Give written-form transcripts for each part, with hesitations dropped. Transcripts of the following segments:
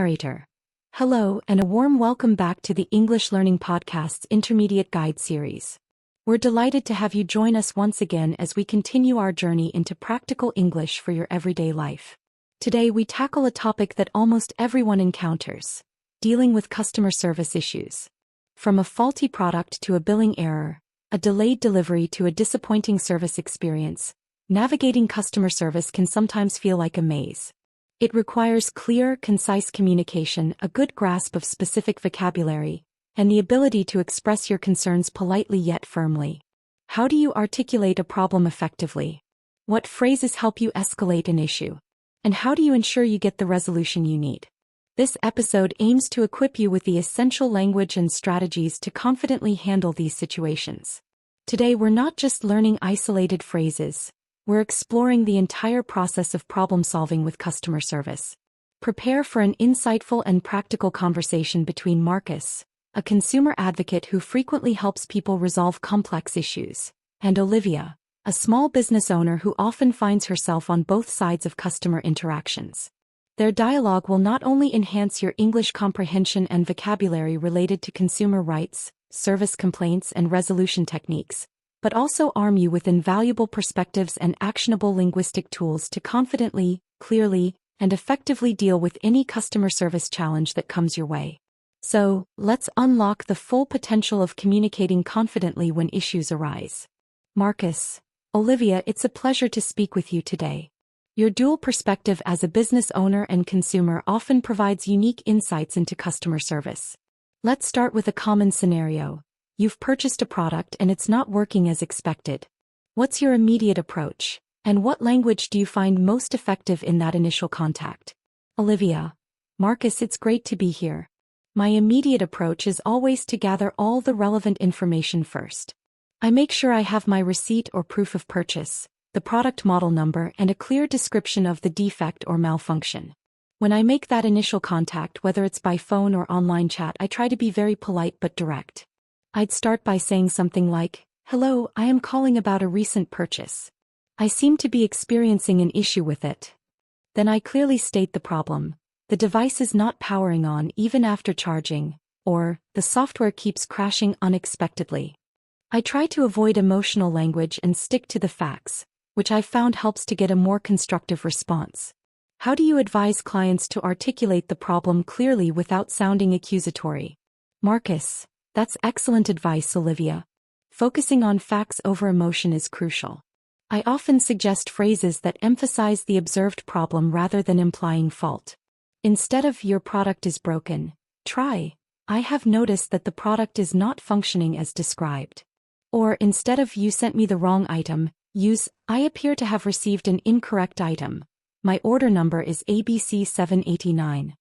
Narrator. Hello and a warm welcome back to the English Learning Podcast's Intermediate Guide series. We're delighted to have you join us once again as we continue our journey into practical English for your everyday life. Today we tackle a topic that almost everyone encounters: dealing with customer service issues. From a faulty product to a billing error, a delayed delivery to a disappointing service experience, navigating customer service can sometimes feel like a maze. It requires clear, concise communication, a good grasp of specific vocabulary, and the ability to express your concerns politely yet firmly. How do you articulate a problem effectively? What phrases help you escalate an issue? And how do you ensure you get the resolution you need? This episode aims to equip you with the essential language and strategies to confidently handle these situations. Today we're not just learning isolated phrases. We're exploring the entire process of problem-solving with customer service. Prepare for an insightful and practical conversation between Marcus, a consumer advocate who frequently helps people resolve complex issues, and Olivia, a small business owner who often finds herself on both sides of customer interactions. Their dialogue will not only enhance your English comprehension and vocabulary related to consumer rights, service complaints, and resolution techniques, but also arm you with invaluable perspectives and actionable linguistic tools to confidently, clearly, and effectively deal with any customer service challenge that comes your way. So, let's unlock the full potential of communicating confidently when issues arise. Marcus, Olivia, it's a pleasure to speak with you today. Your dual perspective as a business owner and consumer often provides unique insights into customer service. Let's start with a common scenario. You've purchased a product and it's not working as expected. What's your immediate approach? And what language do you find most effective in that initial contact? Olivia, Marcus, it's great to be here. My immediate approach is always to gather all the relevant information first. I make sure I have my receipt or proof of purchase, the product model number, and a clear description of the defect or malfunction. When I make that initial contact, whether it's by phone or online chat, I try to be very polite but direct. I'd start by saying something like, "Hello, I am calling about a recent purchase. I seem to be experiencing an issue with it." Then I clearly state the problem. The device is not powering on even after charging, or the software keeps crashing unexpectedly. I try to avoid emotional language and stick to the facts, which I've found helps to get a more constructive response. How do you advise clients to articulate the problem clearly without sounding accusatory? Marcus, that's excellent advice, Olivia. Focusing on facts over emotion is crucial. I often suggest phrases that emphasize the observed problem rather than implying fault. Instead of "your product is broken," try, "I have noticed that the product is not functioning as described." Or instead of "you sent me the wrong item," use "I appear to have received an incorrect item. My order number is ABC 789.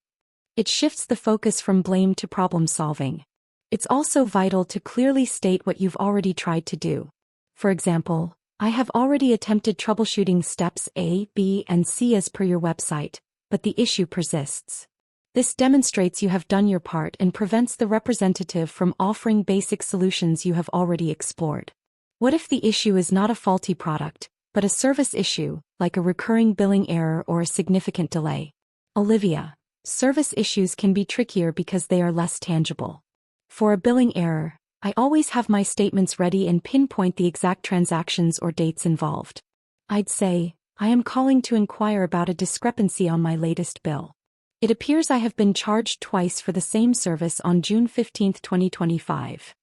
It shifts the focus from blame to problem solving. It's also vital to clearly state what you've already tried to do. For example, "I have already attempted troubleshooting steps A, B, and C as per your website, but the issue persists." This demonstrates you have done your part and prevents the representative from offering basic solutions you have already explored. What if the issue is not a faulty product, but a service issue, like a recurring billing error or a significant delay? Olivia, service issues can be trickier because they are less tangible. For a billing error, I always have my statements ready and pinpoint the exact transactions or dates involved. I'd say, "I am calling to inquire about a discrepancy on my latest bill. It appears I have been charged twice for the same service on June 15, 2025.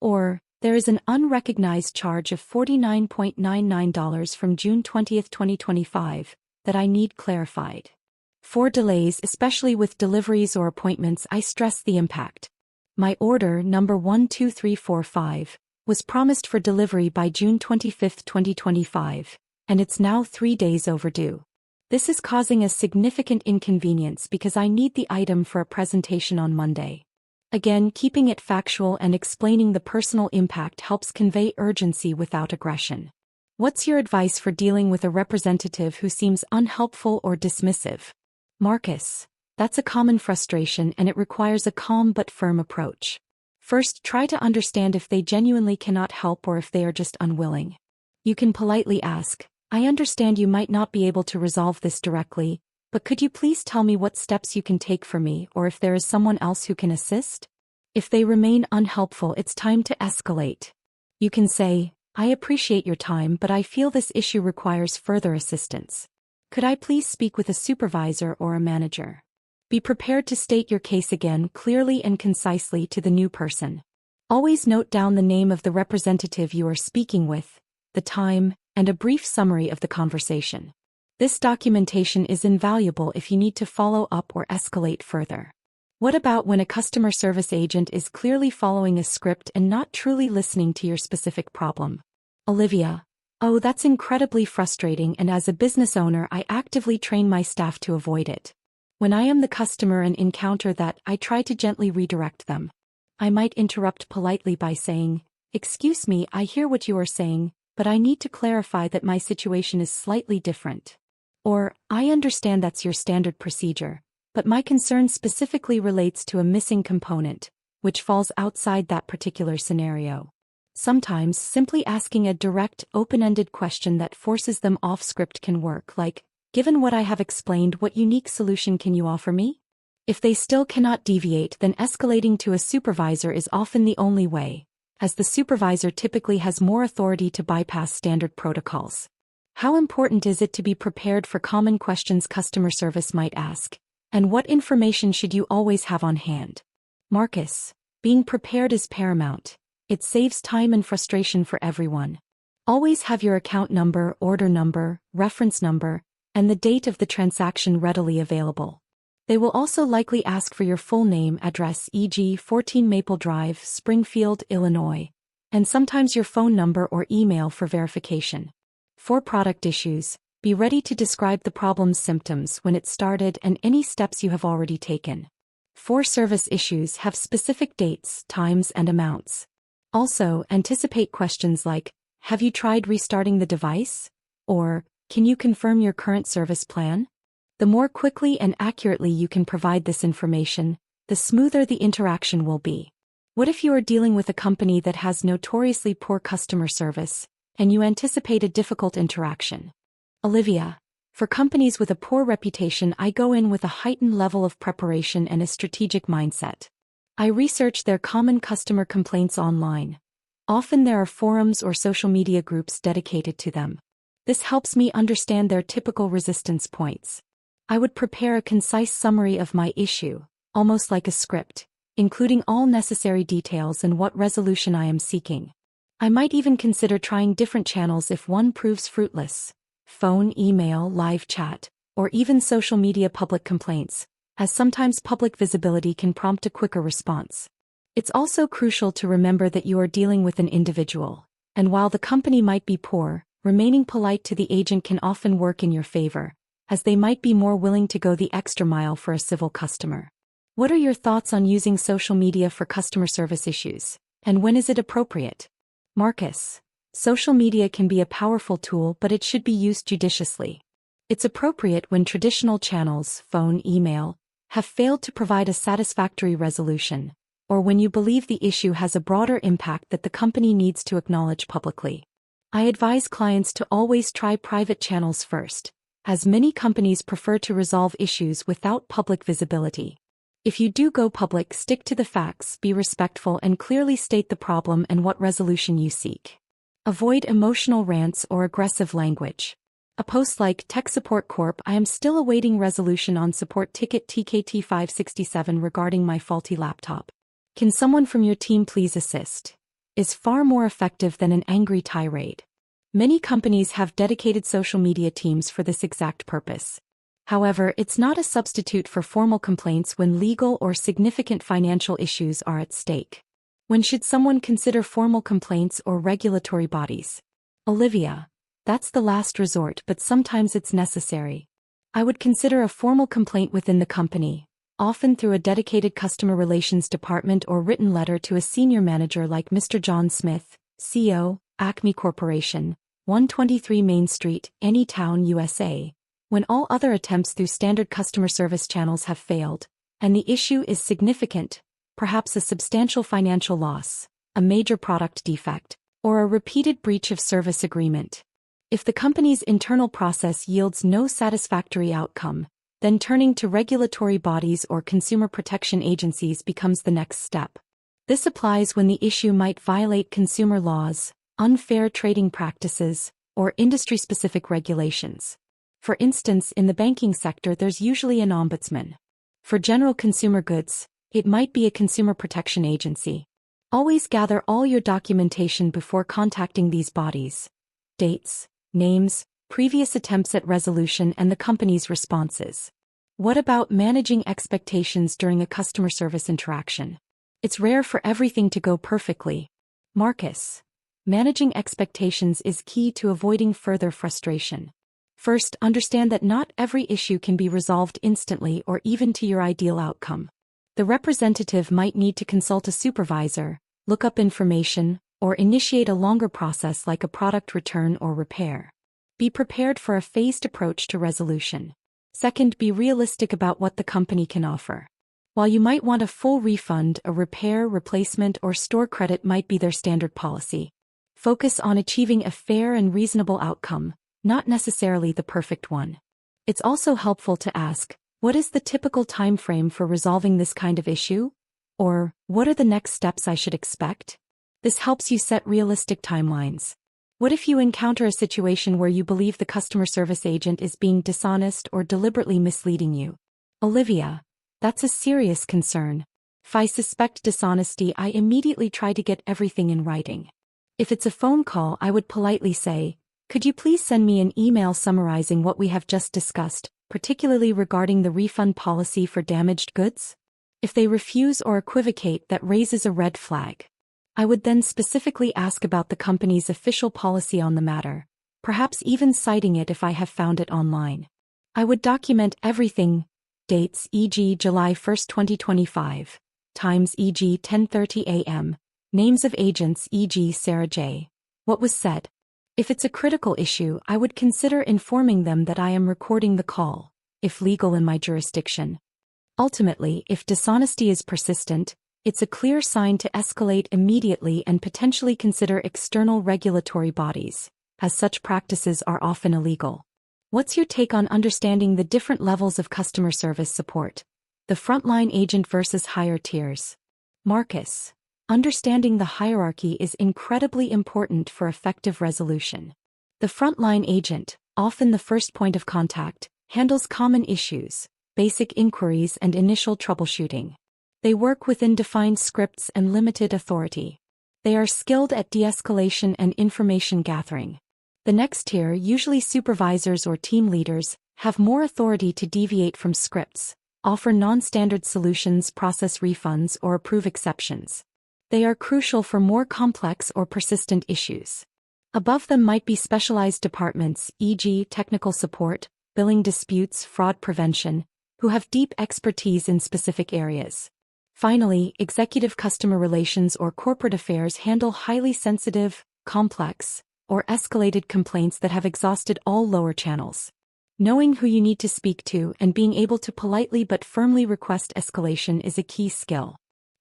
Or, there is an unrecognized charge of $49.99 from June 20, 2025, that I need clarified." For delays, especially with deliveries or appointments, I stress the impact. "My order number 12345 was promised for delivery by June 25, 2025, and it's now 3 days overdue. This is causing a significant inconvenience because I need the item for a presentation on Monday." Again, keeping it factual and explaining the personal impact helps convey urgency without aggression. What's your advice for dealing with a representative who seems unhelpful or dismissive? Marcus, that's a common frustration and it requires a calm but firm approach. First, try to understand if they genuinely cannot help or if they are just unwilling. You can politely ask, "I understand you might not be able to resolve this directly, but could you please tell me what steps you can take for me or if there is someone else who can assist? If they remain unhelpful, it's time to escalate. You can say, I appreciate your time, but I feel this issue requires further assistance. Could I please speak with a supervisor or a manager? Be prepared to state your case again clearly and concisely to the new person. Always note down the name of the representative you are speaking with, the time, and a brief summary of the conversation. This documentation is invaluable if you need to follow up or escalate further. What about when a customer service agent is clearly following a script and not truly listening to your specific problem? Olivia: Oh, that's incredibly frustrating, and as a business owner, I actively train my staff to avoid it. When I am the customer and encounter that, I try to gently redirect them. I might interrupt politely by saying, Excuse me, I hear what you are saying, but I need to clarify that my situation is slightly different. Or, I understand that's your standard procedure, but my concern specifically relates to a missing component, which falls outside that particular scenario. Sometimes, simply asking a direct, open-ended question that forces them off script can work, like, Given what I have explained, what unique solution can you offer me? If they still cannot deviate, then escalating to a supervisor is often the only way, as the supervisor typically has more authority to bypass standard protocols. How important is it to be prepared for common questions customer service might ask? And what information should you always have on hand? Marcus: Being prepared is paramount. It saves time and frustration for everyone. Always have your account number, order number, reference number, and the date of the transaction readily available. They will also likely ask for your full name, address, e.g., 14 Maple Drive, Springfield, Illinois, and sometimes your phone number or email for verification. For product issues, be ready to describe the problem's symptoms, when it started, and any steps you have already taken. For service issues, have specific dates, times, and amounts. Also, anticipate questions like, Have you tried restarting the device? Or, Can you confirm your current service plan? The more quickly and accurately you can provide this information, the smoother the interaction will be. What if you are dealing with a company that has notoriously poor customer service, and you anticipate a difficult interaction? Olivia: For companies with a poor reputation, I go in with a heightened level of preparation and a strategic mindset. I research their common customer complaints online. Often there are forums or social media groups dedicated to them. This helps me understand their typical resistance points. I would prepare a concise summary of my issue, almost like a script, including all necessary details and what resolution I am seeking. I might even consider trying different channels if one proves fruitless: phone, email, live chat, or even social media public complaints, as sometimes public visibility can prompt a quicker response. It's also crucial to remember that you are dealing with an individual, and while the company might be poor, remaining polite to the agent can often work in your favor, as they might be more willing to go the extra mile for a civil customer. What are your thoughts on using social media for customer service issues, and when is it appropriate? Marcus: Social media can be a powerful tool, but it should be used judiciously. It's appropriate when traditional channels, phone, email, have failed to provide a satisfactory resolution, or when you believe the issue has a broader impact that the company needs to acknowledge publicly. I advise clients to always try private channels first, as many companies prefer to resolve issues without public visibility. If you do go public, stick to the facts, be respectful, and clearly state the problem and what resolution you seek. Avoid emotional rants or aggressive language. A post like, Tech Support Corp, I am still awaiting resolution on support ticket TKT 567 regarding my faulty laptop. Can someone from your team please assist? Is far more effective than an angry tirade. Many companies have dedicated social media teams for this exact purpose. However, it's not a substitute for formal complaints when legal or significant financial issues are at stake. When should someone consider formal complaints or regulatory bodies? Olivia: That's the last resort, but sometimes it's necessary. I would consider a formal complaint within the company, often through a dedicated customer relations department or written letter to a senior manager like Mr. John Smith, CEO, Acme Corporation, 123 Main Street, Anytown, USA. When all other attempts through standard customer service channels have failed, and the issue is significant, perhaps a substantial financial loss, a major product defect, or a repeated breach of service agreement. If the company's internal process yields no satisfactory outcome, Then turning to regulatory bodies or consumer protection agencies becomes the next step. This applies when the issue might violate consumer laws, unfair trading practices, or industry-specific regulations. For instance, in the banking sector there's usually an ombudsman. For general consumer goods, it might be a consumer protection agency. Always gather all your documentation before contacting these bodies. Dates, names, previous attempts at resolution and the company's responses. What about managing expectations during a customer service interaction? It's rare for everything to go perfectly. Marcus. Managing expectations is key to avoiding further frustration. First, understand that not every issue can be resolved instantly or even to your ideal outcome. The representative might need to consult a supervisor, look up information, or initiate a longer process like a product return or repair. Be prepared for a phased approach to resolution. Second, be realistic about what the company can offer. While you might want a full refund, a repair, replacement, or store credit might be their standard policy. Focus on achieving a fair and reasonable outcome, not necessarily the perfect one. It's also helpful to ask, what is the typical time frame for resolving this kind of issue? Or, what are the next steps I should expect? This helps you set realistic timelines. What if you encounter a situation where you believe the customer service agent is being dishonest or deliberately misleading you? Olivia, that's a serious concern. If I suspect dishonesty, I immediately try to get everything in writing. If it's a phone call, I would politely say, could you please send me an email summarizing what we have just discussed, particularly regarding the refund policy for damaged goods? If they refuse or equivocate, that raises a red flag. I would then specifically ask about the company's official policy on the matter, perhaps even citing it if I have found it online. I would document everything, dates e.g. July 1, 2025, times e.g. 10:30 a.m., names of agents e.g. Sarah J. What was said. If it's a critical issue, I would consider informing them that I am recording the call, if legal in my jurisdiction. Ultimately, if dishonesty is persistent, it's a clear sign to escalate immediately and potentially consider external regulatory bodies, as such practices are often illegal. What's your take on understanding the different levels of customer service support? The frontline agent versus higher tiers. Marcus. Understanding the hierarchy is incredibly important for effective resolution. The frontline agent, often the first point of contact, handles common issues, basic inquiries and initial troubleshooting. They work within defined scripts and limited authority. They are skilled at de-escalation and information gathering. The next tier, usually supervisors or team leaders, have more authority to deviate from scripts, offer non-standard solutions, process refunds, or approve exceptions. They are crucial for more complex or persistent issues. Above them might be specialized departments, e.g., technical support, billing disputes, fraud prevention, who have deep expertise in specific areas. Finally, executive customer relations or corporate affairs handle highly sensitive, complex, or escalated complaints that have exhausted all lower channels. Knowing who you need to speak to and being able to politely but firmly request escalation is a key skill.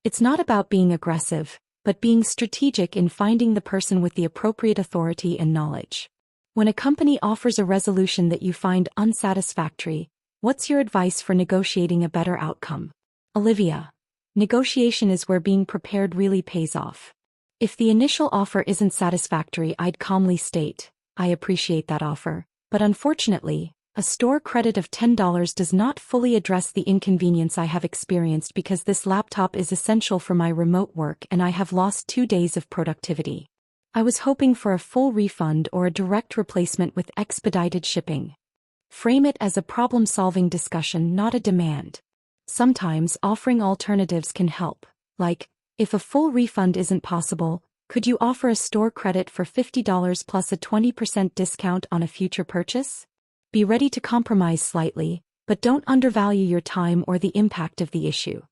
It's not about being aggressive, but being strategic in finding the person with the appropriate authority and knowledge. When a company offers a resolution that you find unsatisfactory, what's your advice for negotiating a better outcome? Olivia. Negotiation is where being prepared really pays off. If the initial offer isn't satisfactory, I'd calmly state, I appreciate that offer, but unfortunately, a store credit of $10 does not fully address the inconvenience I have experienced because this laptop is essential for my remote work and I have lost 2 days of productivity. I was hoping for a full refund or a direct replacement with expedited shipping. Frame it as a problem-solving discussion, not a demand. Sometimes offering alternatives can help, like, if a full refund isn't possible, could you offer a store credit for $50 plus a 20% discount on a future purchase? Be ready to compromise slightly, but don't undervalue your time or the impact of the issue.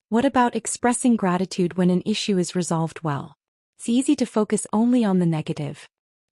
What about expressing gratitude when an issue is resolved well? It's easy to focus only on the negative.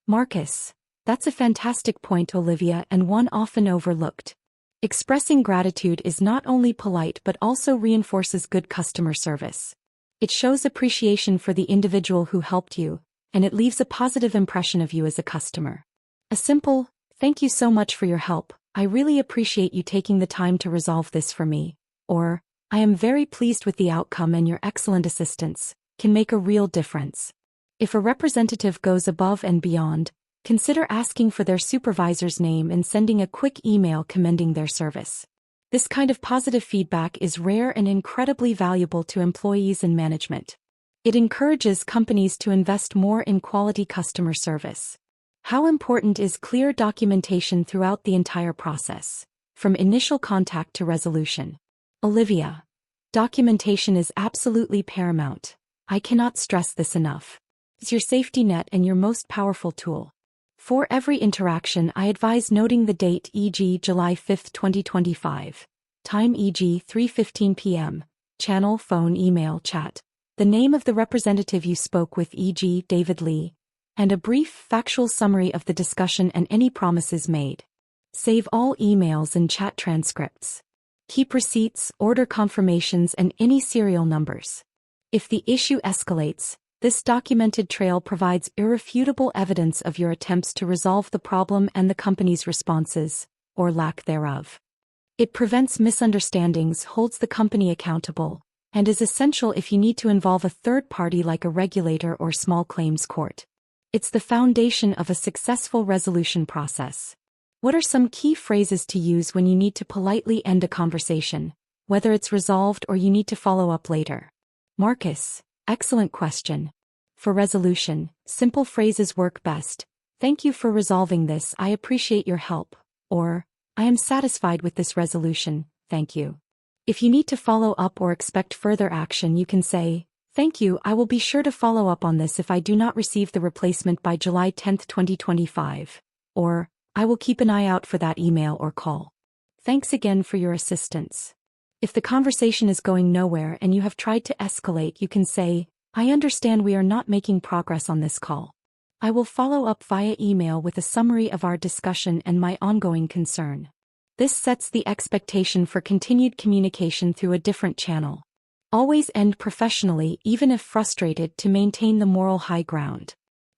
Marcus. That's a fantastic point, Olivia, and one often overlooked. Expressing gratitude is not only polite but also reinforces good customer service. It shows appreciation for the individual who helped you, and it leaves a positive impression of you as a customer. A simple, "Thank you so much for your help," I really appreciate you taking the time to resolve this for me. Or, I am very pleased with the outcome and your excellent assistance can make a real difference. If a representative goes above and beyond, consider asking for their supervisor's name and sending a quick email commending their service. This kind of positive feedback is rare and incredibly valuable to employees and management. It encourages companies to invest more in quality customer service. How important is clear documentation throughout the entire process, from initial contact to resolution? Olivia. Documentation is absolutely paramount. I cannot stress this enough. It's your safety net and your most powerful tool. For every interaction, I advise noting the date, e.g. July 5, 2025, time e.g. 3:15 p.m., channel, phone, email, chat, the name of the representative you spoke with, e.g. David Lee, and a brief, factual summary of the discussion and any promises made. Save all emails and chat transcripts. Keep receipts, order confirmations, and any serial numbers. If the issue escalates, this documented trail provides irrefutable evidence of your attempts to resolve the problem and the company's responses, or lack thereof. It prevents misunderstandings, holds the company accountable, and is essential if you need to involve a third party like a regulator or small claims court. It's the foundation of a successful resolution process. What are some key phrases to use when you need to politely end a conversation, whether it's resolved or you need to follow up later? Marcus, excellent question. For resolution, simple phrases work best. Thank you for resolving this. I appreciate your help. Or, I am satisfied with this resolution. Thank you. If you need to follow up or expect further action, you can say, thank you, I will be sure to follow up on this if I do not receive the replacement by July 10, 2025. Or, I will keep an eye out for that email or call. Thanks again for your assistance. If the conversation is going nowhere and you have tried to escalate, you can say, I understand we are not making progress on this call. I will follow up via email with a summary of our discussion and my ongoing concern. This sets the expectation for continued communication through a different channel. Always end professionally, even if frustrated, to maintain the moral high ground.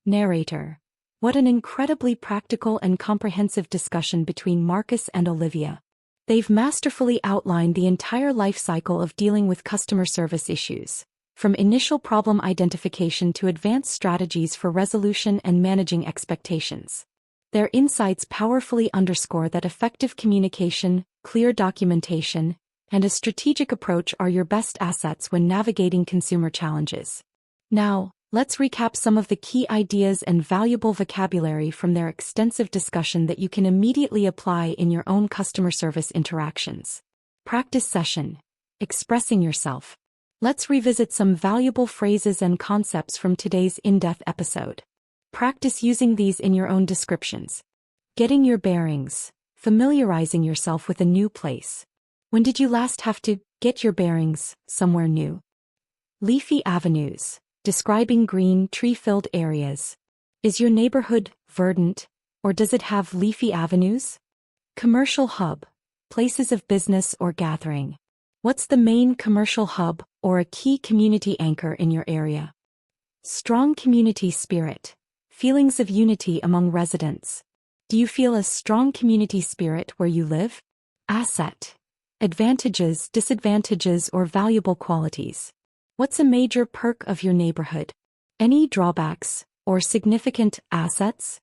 Narrator. What an incredibly practical and comprehensive discussion between Marcus and Olivia. They've masterfully outlined the entire life cycle of dealing with customer service issues, from initial problem identification to advanced strategies for resolution and managing expectations. Their insights powerfully underscore that effective communication, clear documentation, and a strategic approach are your best assets when navigating consumer challenges. Now, let's recap some of the key ideas and valuable vocabulary from their extensive discussion that you can immediately apply in your own customer service interactions. Practice session. Expressing yourself. Let's revisit some valuable phrases and concepts from today's in-depth episode. Practice using these in your own descriptions. Getting your bearings. Familiarizing yourself with a new place. When did you last have to get your bearings somewhere new? Leafy avenues. Describing green, tree-filled areas. Is your neighborhood verdant, or does it have leafy avenues? Commercial hub. Places of business or gathering. What's the main commercial hub or a key community anchor in your area? Strong community spirit. Feelings of unity among residents. Do you feel a strong community spirit where you live? Asset. Advantages, disadvantages, or valuable qualities. What's a major perk of your neighborhood? Any drawbacks or significant assets?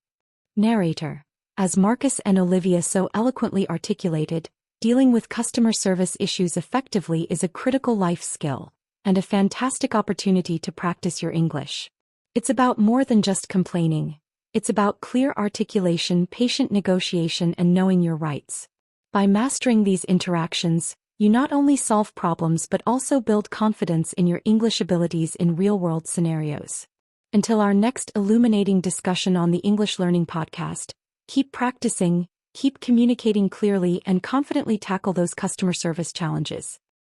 Narrator. As Marcus and Olivia so eloquently articulated, dealing with customer service issues effectively is a critical life skill and a fantastic opportunity to practice your English. It's about more than just complaining. It's about clear articulation, patient negotiation, and knowing your rights. By mastering these interactions, you not only solve problems but also build confidence in your English abilities in real-world scenarios. Until our next illuminating discussion on the English Learning Podcast, keep practicing, keep communicating clearly, and confidently tackle those customer service challenges.